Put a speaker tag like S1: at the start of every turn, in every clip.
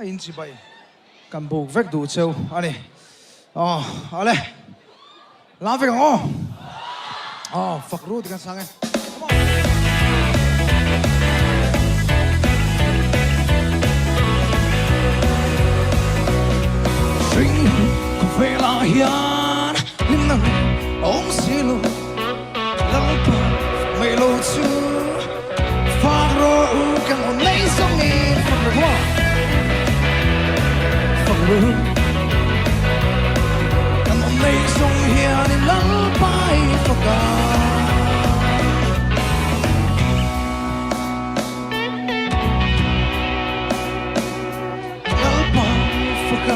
S1: in chi bai kan buk vek du cheu ani ale la vek fuck ru ti kan sang e Sing về là hiền nhưng nắng ống xilo lalpa mây lô chu pha ro kan on nei song ni fuck ru kan on nei song hiền ni lalpa fuck lalpa fuck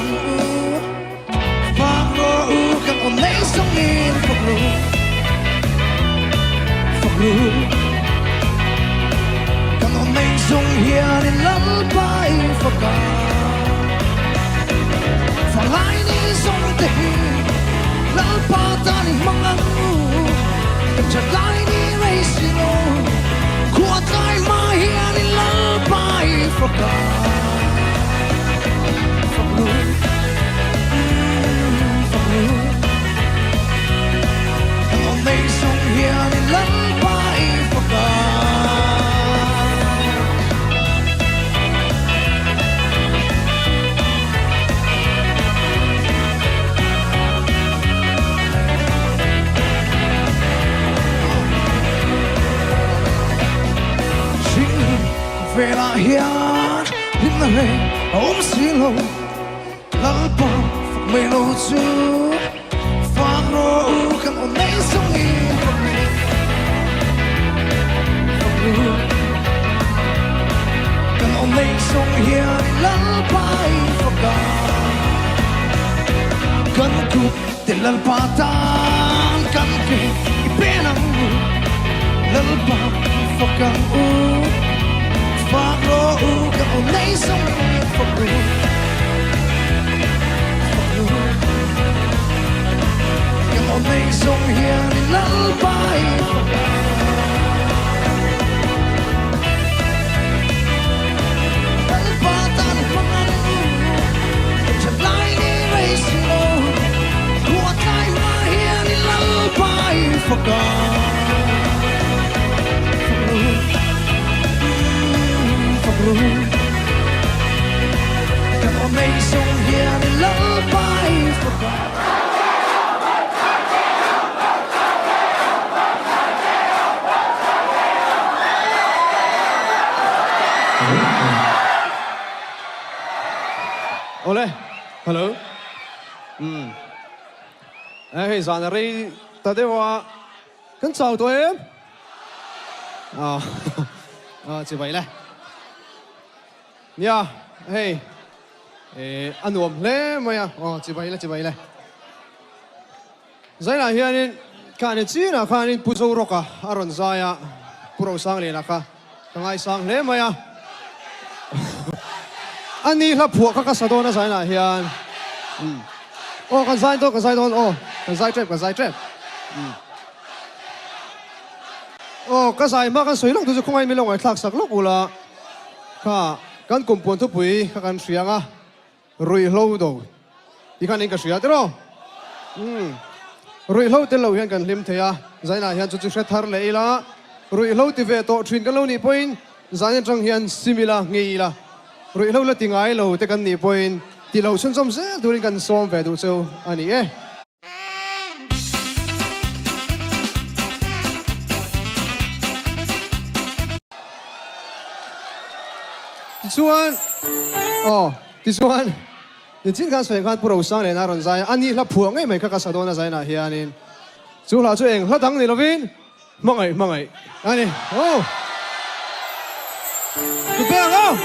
S1: on nei song in fuck ru kan on nei song hiền in lalpai fuck fa lai ni song te lalpa ta ni mangang kan cha lai ni raisino kwa tai ma hiền in lalpai fuck Mây sông hiền lắm bay phật Chính về là hiền nhưng là ôm xí lâu lắm bao phật mây lâu chưa phật rồi kan on nei song in kan on nei song hiền lalpai fuck kan ku te lalpatan kan ke ipenang lalpa fuck ro kan on nei song in fuck on nei song hiền in lalpai lalpa tan mangan cha lai ni raisino kwa tai ma hiền in lalpai fuck kan on nei song hiền in lalpai fuck
S2: Ole, hello. Hey, Zanari, Taitea, kan chào tụi em. Chỉ vậy này. Yeah, hey, anh uống lẽ mày chỉ vậy này. Zai là hiện nay, cái này chỉ là cái này bút sâu rock à, aron zaya, pro sang lên à cả, cái sang lẽ mày anh đi là phụ các sát đồ na sai na hiền, cái sai đồ, cái sai trap, cái sai mà cái suy lòng tôi không ai mi lòng ai thắc sắc lúc ula, cái cùng buồn thuốc bụi, cái suy nga, rồi lâu đâu, đi cái này cái suy đó, rồi lâu tới lâu hiền cái lim thế à, sai na hiền chút chút thar lấy la, rồi lâu thì về tổ truyền cái lâu này point, sai trong hiền simila nghi la. Rồi lâu là tiếng ai lâu thì cần nhị point thì lâu xuân xong sẽ tôi cần xóm về đủ châu anh ấy thì xuân thì chính cái sự kiện pro sang này nó rồi dài anh ấy là phuang ấy mấy cái sao đó nó dài na hi anh ấy chú là chú anh là đăng này là vin mang ấy anh ấy tụi bé không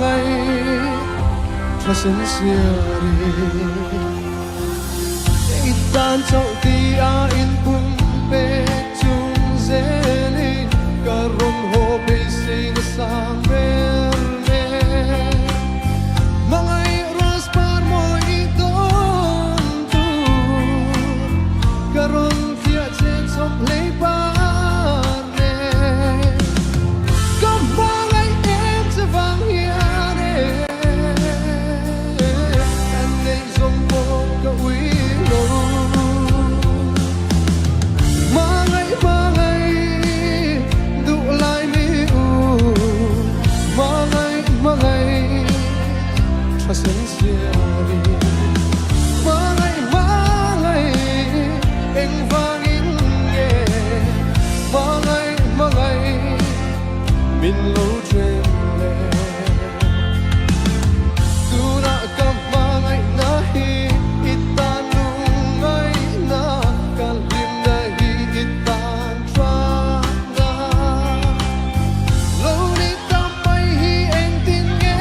S3: ngay và sincere itan trong tia in pun pe chung zeli karon ho be sing sang verne pasensya Mangai Eng vangin nghe Mangai Min lâu trên lệ Tu na cầm mangai na hi Itan lungai na Kalim na hi itan tra na Lâu ni tam bay hi eng tin nghe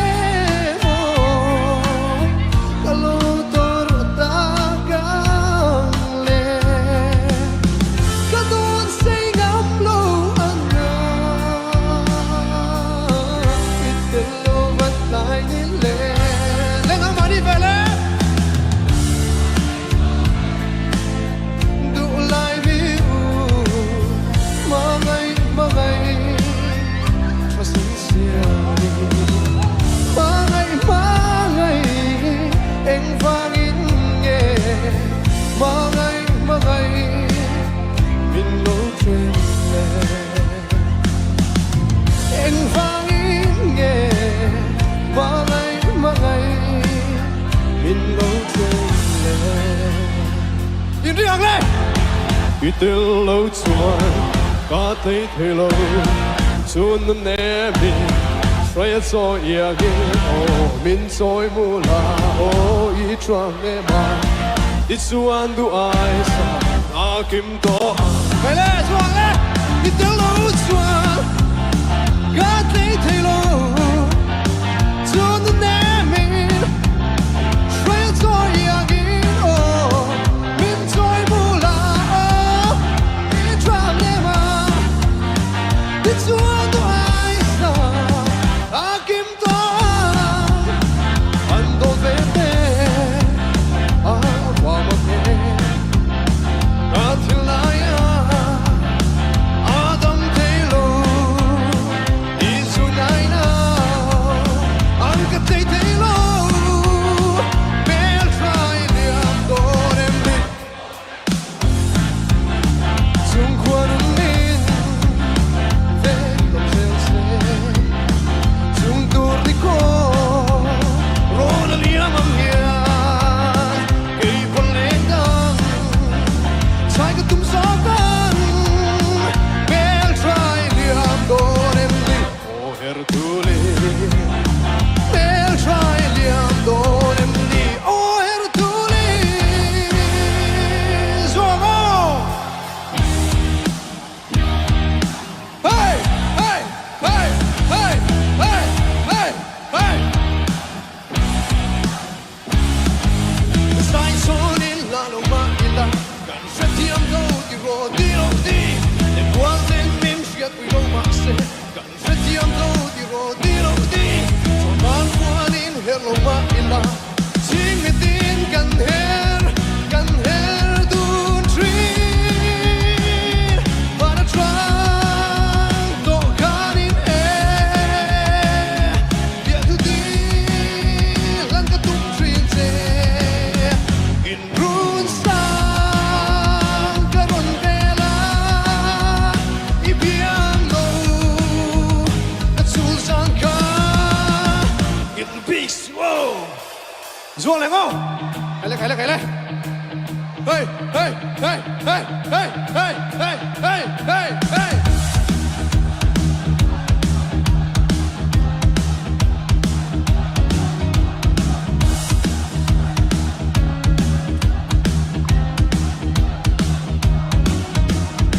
S3: mo Kalau tor dagang le Kadun say ngam lo anga Itelo vat lai ni le Lenga mani vele Du lai vi u Mangai Pasensya Mangai Eng vangin nghe Mangai Min lo trên lệ Eng vangin nghe Mangai Min lo trên lệ
S2: Yên đi hàng lên.
S3: Itil lâu chuan Ka tei thei lâu Chuan nam nè mi Shraya cho ia ge O min choi mu la O i chuan nghe ma Di chuan du ai sa Na kim to
S2: Về lên, xuống lên. Đi tiếng lâu chuan. Gã thấy thấy lâu. Chuan nó nè mình. Xoay cho ia ghi ô. Mình trôi mù la ô. Đi choang nè mà. Đi chuan du ai sa. A kim to.
S3: Ando vete A qua ma ke Ka thil lai Adam thei lâu Di su nai na
S2: Anh cứ thấy thấy lâu. Bel trai liam đôi em đi.
S3: Chung quan min Ve dom zel se Chung tur di ko
S2: Rona liam am hian. Cây con lên đăng. Sai cái tum gió gan. Bel trai liam đôi em đi.
S3: O her tu le
S2: Bel trai liam đôi em đi. Oh, her tu li. Zomo. Hey, hey, hey, hey, hey, hey, hey. Sai sonin la lo ma ila. Kan fetiam do di ro di. Le boisen mim shiat we lo ma se. Kan fetiam do di ro di. Soman fuanin her lo ma ila. Sing it in kan her dun tree. Para trang to kanin Dia tu di lan ka tum trin se. In run sang karon vela. Ibiang lo at sul sang ka. In peace, wow. Zuo lên không? Cái lên. Hey, hey, hey, hey, hey, hey, hey, hey, hey, hey.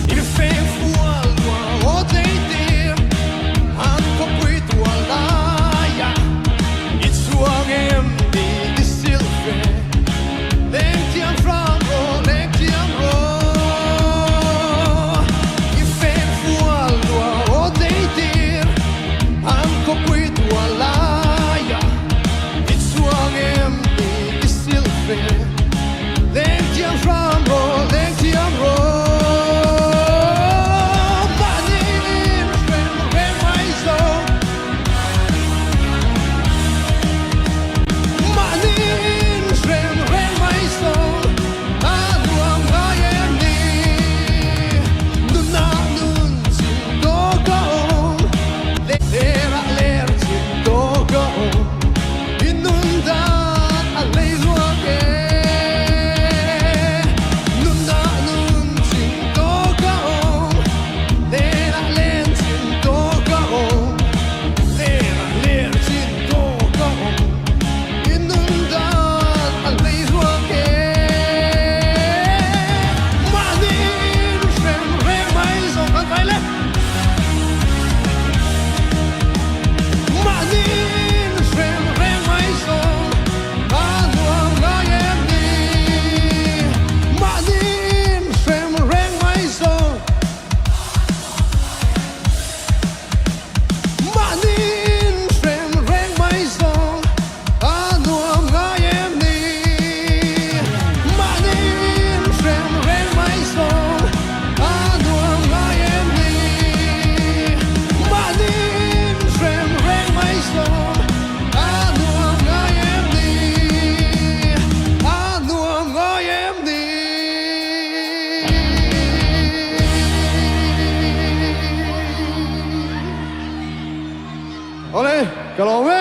S2: Il fait froid, loin au Taitea. Han kom skit och alla. It's swung em i silver. Längt igen fram och längt igen rå. I fem cái lo